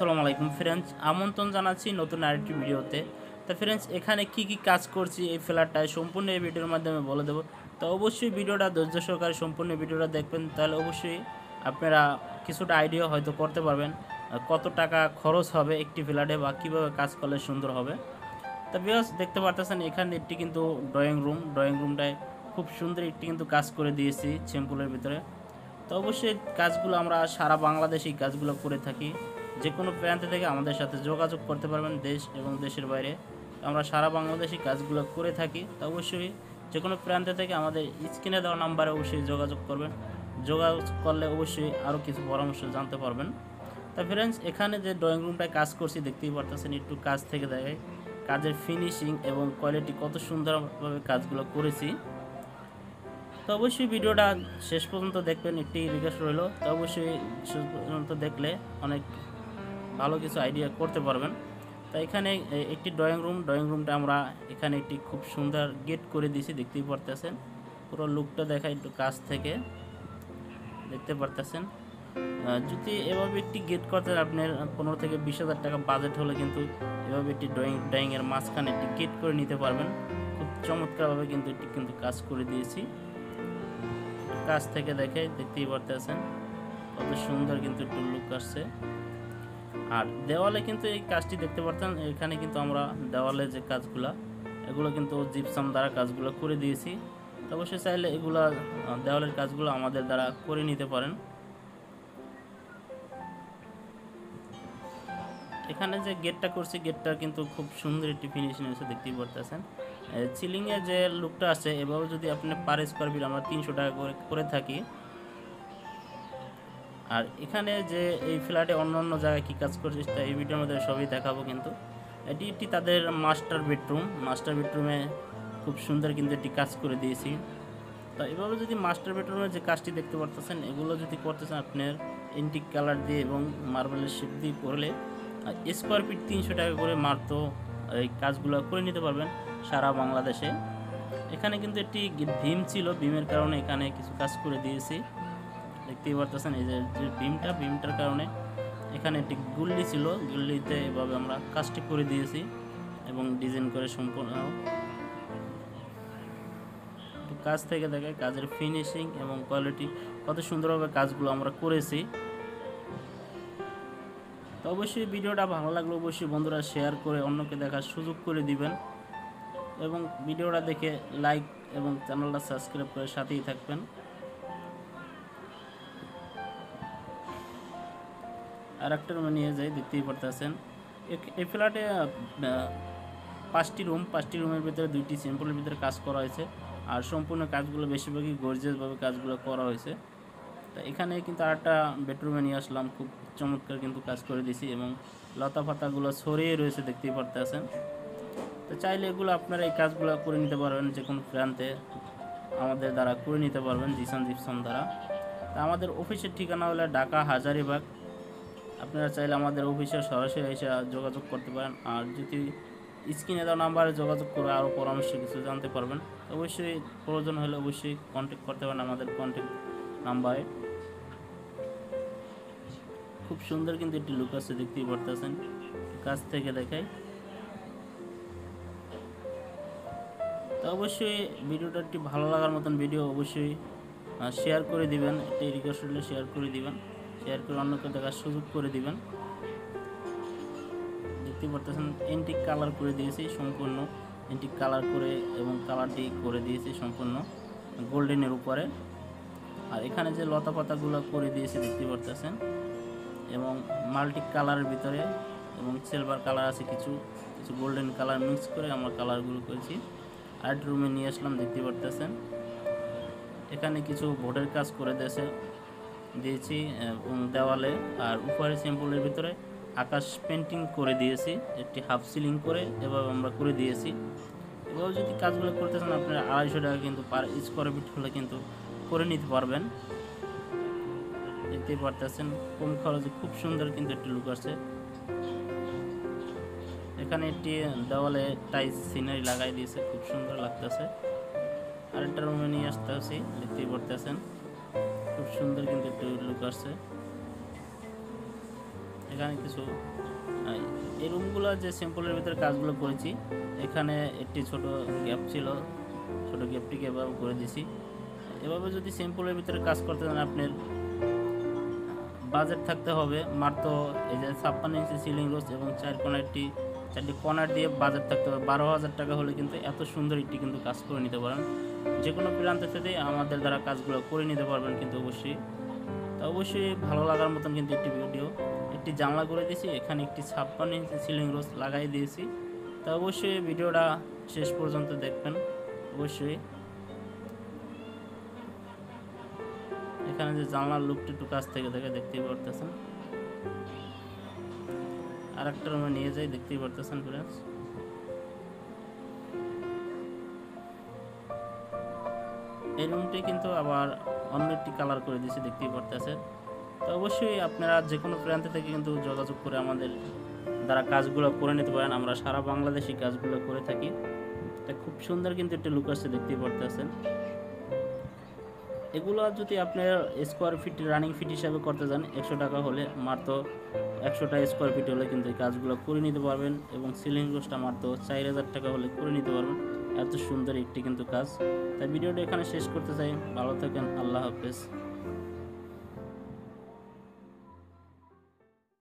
আসসালামু আলাইকুম ফ্রেন্ডস, আমন্ত্রণ জানাচ্ছি নতুন আরেকটি ভিডিওতে। তো ফ্রেন্ডস, এখানে কি কাজ করছি এই ফ্ল্যাটটায় সম্পূর্ণ এই ভিডিওর মাধ্যমে বলে দেবো। তো অবশ্যই ভিডিওটা ধৈর্য সহকারে সম্পূর্ণ ভিডিওটা দেখবেন, তাহলে অবশ্যই আপনারা কিছুটা আইডিয়া হয়তো করতে পারবেন কত টাকা খরচ হবে একটি ফ্ল্যাটে বা কীভাবে কাজ করলে সুন্দর হবে। তো ভিউয়ার্স, দেখতে পারতেছেন এখানে একটি কিন্তু ড্রয়িং রুমটায় খুব সুন্দর একটি কিন্তু কাজ করে দিয়েছি সিম্পলের ভিতরে। তো অবশ্যই কাজগুলো আমরা সারা বাংলাদেশেই কাজগুলো করে থাকি। যে কোনো প্রান্ত থেকে আমাদের সাথে যোগাযোগ করতে পারবেন, দেশ এবং দেশের বাইরে। আমরা সারা বাংলাদেশি কাজগুলো করে থাকি। তো অবশ্যই যে কোনো প্রান্ত থেকে আমাদের স্ক্রিনে দেওয়া নাম্বারে অবশ্যই যোগাযোগ করবেন। যোগাযোগ করলে অবশ্যই আরও কিছু পরামর্শ জানতে পারবেন। তা ফ্রেন্ডস, এখানে যে ড্রয়িং রুমটায় কাজ করছি দেখতেই পারতেছেন, একটু কাজ থেকে দেখায় কাজের ফিনিশিং এবং কোয়ালিটি কত সুন্দরভাবে কাজগুলো করেছি। তো অবশ্যই ভিডিওটা শেষ পর্যন্ত দেখবেন, একটি রিকোয়েস্ট রইল। তো অবশ্যই শেষ পর্যন্ত দেখলে অনেক ভালো কিছু আইডিয়া করতে পারবেন। তো এখানে একটি ড্রয়িং রুমটা আমরা এখানে একটি খুব সুন্দর গেট করে দিয়েছি, দেখতেই পারতেছেন। পুরো লুকটা দেখা একটু কাছ থেকে দেখতে পারতেছেন। যদি এভাবে একটি গেট করতে আপনার 15 থেকে 20,000 টাকা বাজেট হলে কিন্তু এভাবে একটি ড্রয়িংয়ের মাঝখানে একটি গেট করে নিতে পারবেন। খুব চমৎকারভাবে কিন্তু এটি কিন্তু কাজ করে দিয়েছি। কাছ থেকে দেখতেই পারতেছেন কত সুন্দর কিন্তু একটু লুক আসছে। আর দেওয়ালে কিন্তু এই কাজটি দেখতে পারতেন, এখানে কিন্তু আমরা দেওয়ালে যে কাজগুলা এগুলো কিন্তু জিপসাম দ্বারা কাজগুলো করে দিয়েছি। তো অবশ্যই চাইলে এগুলা দেওয়ালের কাজগুলো আমাদের দ্বারা করে নিতে পারেন। এখানে যে গেটটা করছি, গেটটা কিন্তু খুব সুন্দর একটি ফিনিশিং এসে দেখতেই পারতেছেন। সিলিংয়ে যে লুকটা আছে, এভাবে যদি আপনি পার স্কোয়ার ফিট আমরা 300 টাকা করে থাকি। আর এখানে যে এই ফ্ল্যাটে অন্য জায়গায় কী কাজ করছিস তা এই ভিডিওর মধ্যে সবই দেখাবো। কিন্তু এটি তাদের মাস্টার বেডরুমে খুব সুন্দর কিন্তু একটি কাজ করে দিয়েছি। তো এভাবে যদি মাস্টার বেডরুমের যে কাজটি দেখতে পারতেছেন, এগুলো যদি করতেছেন আপনার এন্টিক কালার দিয়ে এবং মার্বেলের শেপ দিয়ে করলে স্কোয়ার ফিট 300 টাকা করে মারতো এই কাজগুলো করে নিতে পারবেন সারা বাংলাদেশে। এখানে কিন্তু একটি ভীম ছিল, ভীমের কারণে এখানে কিছু কাজ করে দিয়েছি, দেখতেই পারতেছেন। এই যে ভীমটার কারণে এখানে একটি গুল্লি ছিল, গুল্লিতে এভাবে আমরা কাজটি করে দিয়েছি এবং ডিজাইন করে সম্পূর্ণ কাজ থেকে দেখে কাজের ফিনিশিং এবং কোয়ালিটি কত সুন্দরভাবে কাজগুলো আমরা করেছি। তো অবশ্যই ভিডিওটা ভালো লাগলে অবশ্যই বন্ধুরা শেয়ার করে অন্যকে দেখার সুযোগ করে দিবেন এবং ভিডিওটা দেখে লাইক এবং চ্যানেলটা সাবস্ক্রাইব করে সাথেই থাকবেন। আর একটা রুমে নিয়ে যাই, দেখতেই পারতেছেন। এই ফ্ল্যাটে 5টি রুমের ভিতরে 2টি সিম্পলের ভিতরে কাজ করা হয়েছে। আর সম্পূর্ণ কাজগুলো বেশিরভাগই গর্জিয়াসভাবে কাজগুলো করা হয়েছে। তো এখানে কিন্তু আরেকটা বেডরুমে নিয়ে আসলাম, খুব চমৎকার কিন্তু কাজ করে দিয়েছি এবং লতা পাতাগুলো ছড়িয়ে রয়েছে, দেখতেই পারতেছেন। তো চাইলে এগুলো আপনারা এই কাজগুলো করে নিতে পারবেন, যে কোনো প্রান্তে আমাদের দ্বারা করে নিতে পারবেন জিপসাম দ্বারা। তা আমাদের অফিসের ঠিকানা হলো ঢাকা হাজারীবাগ। আপনারা চাইলে আমাদের অফিসে সরাসরি এসে যোগাযোগ করতে পারেন। আর যদি স্ক্রিনে দেওয়া নাম্বারে যোগাযোগ করে আরও পরামর্শ কিছু জানতে পারবেন। অবশ্যই প্রয়োজন হলে অবশ্যই কন্ট্যাক্ট করতে পারেন আমাদের কন্ট্যাক্ট নাম্বারে। খুব সুন্দর কিন্তু একটি লুক আছে, দেখতেই পারতেছেন। কাছ থেকে দেখাই। তো অবশ্যই ভিডিওটা একটি ভালো লাগার মতন ভিডিও, অবশ্যই শেয়ার করে দিবেন। একটি রিকোয়েস্ট হলে শেয়ার করে দিবেন, শেয়ার করে অন্যকে দেখার সুযোগ করে দিবেন। দেখতে পারতেছেন এন্টিক কালার করে দিয়েছি, সম্পূর্ণ এন্টিক কালার করে এবং কালারটি করে দিয়েছি সম্পূর্ণ গোল্ডেনের উপরে। আর এখানে যে লতা পাতাগুলো করে দিয়েছি দেখতে পারতেছেন, এবং মাল্টি কালারের ভিতরে এবং সিলভার কালার আছে, কিছু গোল্ডেন কালার মিক্স করে আমরা কালারগুলো করেছি। আর্ট রুমে নিয়ে আসলাম, দেখতে পারতেছেন। এখানে কিছু বোর্ডের কাজ করে দিয়েছি এবং দেওয়ালে আর উপরে সিম্পলের ভিতরে আকাশ পেন্টিং করে দিয়েছি, একটি হাফ সিলিং করে এভাবে আমরা করে দিয়েছি। এভাবে যদি কাজগুলো করতে চান আপনারা 250 টাকা কিন্তু পার স্কোয়ার ফিট হলে কিন্তু করে নিতে পারবেন। দেখতেই পারতেছেন কম খরচে খুব সুন্দর কিন্তু একটি লুক আছে। এখানে একটি দেওয়ালে টাইলস সিনারি লাগাই দিয়েছে, খুব সুন্দর লাগতেছে। আরেকটা রুমে নিয়ে আসতে হচ্ছে, দেখতেই পারতেছেন খুব সুন্দর কিন্তু একটু লুক আসছে। এখানে কিছু এই রুমগুলো যে সিম্পলের ভিতরে কাজগুলো করেছি, এখানে একটি ছোট গ্যাপ ছিল, ছোট গ্যাপটিকে এভাবে করে দিছি। এভাবে যদি সিম্পলের ভিতরে কাজ করতে চান আপনার বাজেট থাকতে হবে মাত্র এই যে 56 ইঞ্চি সিলিং রোজ এবং চারটি কর্নার দিয়ে বাজেট থাকতে হবে 12,000 টাকা হলে কিন্তু এত সুন্দর একটি কিন্তু কাজ করে নিতে পারেন। যে কোনো প্রান্ত থেকে আমাদের দ্বারা কাজগুলো করে নিতে পারবেন কিন্তু অবশ্যই। তো অবশ্যই ভালো লাগার মতন কিন্তু একটি ভিডিও। একটি জানলা করে দিয়েছি, এখানে একটি 56 ইঞ্চি সিলিং রোজ লাগাই দিয়েছি। তো অবশ্যই ভিডিওটা শেষ পর্যন্ত দেখবেন অবশ্যই। এখানে যে জানলার লুকটি একটু কাছ থেকে দেখতেই পারতেছেন। আর একটা রুমে নিয়ে যাই, দেখতেই পারতেছেন ফ্রেন্ডস। এই রুমটি কিন্তু আবার অন্য একটি কালার করে দিয়েছি, দেখতেই পারতেছেন। তো অবশ্যই আপনারা যে কোনো প্রান্ত থেকে কিন্তু যোগাযোগ করে আমাদের দ্বারা কাজগুলো করে নিতে পারেন। আমরা সারা বাংলাদেশি কাজগুলো করে থাকি। এটা খুব সুন্দর কিন্তু একটা লুক আসছে, দেখতেই পারতেছেন। এগুলো যদি আপনার স্কোয়ার ফিট রানিং ফিট হিসাবে করতে যান 100 টাকা হলে, মাত্র 100টা স্কোয়ার ফিট হলে কিন্তু এই কাজগুলো করে নিতে পারবেন। এবং সিলিং রোজটা মাত্র 4000 টাকা হলে করে নিতে পারবেন। এত সুন্দর একটি কিন্তু কাজ। তাই ভিডিওটা এখানে শেষ করতে চাই। ভালো থাকেন, আল্লাহ হাফেজ।